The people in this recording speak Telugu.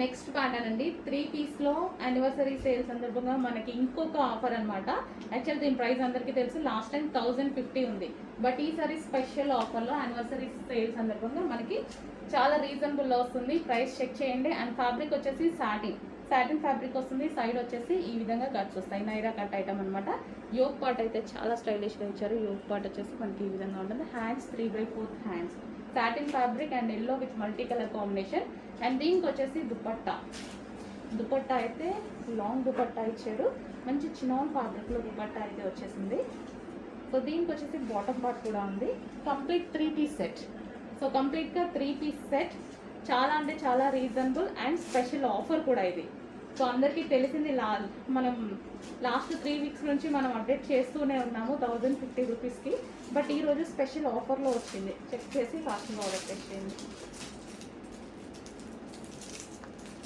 నెక్స్ట్ ప్యాటర్న్ అండి, 3 పీస్లో యానివర్సరీ సేల్ సందర్భంగా మనకి ఇంకొక ఆఫర్ అనమాట. యాక్చువల్ దీని ప్రైస్ అందరికీ తెలుసు, లాస్ట్ టైం 1050 ఉంది. బట్ ఈసారి స్పెషల్ ఆఫర్లో యానివర్సరీ సేల్ సందర్భంగా మనకి చాలా రీజనబుల్లో వస్తుంది. ప్రైస్ చెక్ చేయండి. అండ్ ఫ్యాబ్రిక్ వచ్చేసి సాటిన్ ఫ్యాబ్రిక్ వస్తుంది. సైడ్ వచ్చేసి ఈ విధంగా కట్స్ వస్తాయి, నైరా కట్ ఐటమ్ అనమాట. యోగ్ పార్ట్ అయితే చాలా స్టైలిష్గా ఇచ్చారు. యోగ్ పార్ట్ వచ్చేసి మనకి ఈ విధంగా ఉంటుంది. Hands 3/4 hands, satin fabric and yellow with multi colour combination. And దీనికి వచ్చేసి దుపట్టా అయితే లాంగ్ దుపట్టా ఇచ్చాడు. మంచి చినాన్ ఫ్యాబ్రిక్లో దుపట్టా అయితే వచ్చేసింది. సో దీనికి వచ్చేసి బాటమ్ పార్ట్ కూడా ఉంది. Complete 3 piece set. సో కంప్లీట్గా 3 పీస్ సెట్. చాలా అంటే చాలా రీజనబుల్ అండ్ స్పెషల్ ఆఫర్ కూడా ఇది. సో అందరికీ తెలిసింది, మనం లాస్ట్ 3 వీక్స్ నుంచి మనం అప్డేట్ చేస్తూనే ఉన్నాము 1050 రూపీస్కి. బట్ ఈరోజు స్పెషల్ ఆఫర్లో వచ్చింది. చెక్ చేసి ఫాస్ట్గా ఆర్డర్ చేసేయండి.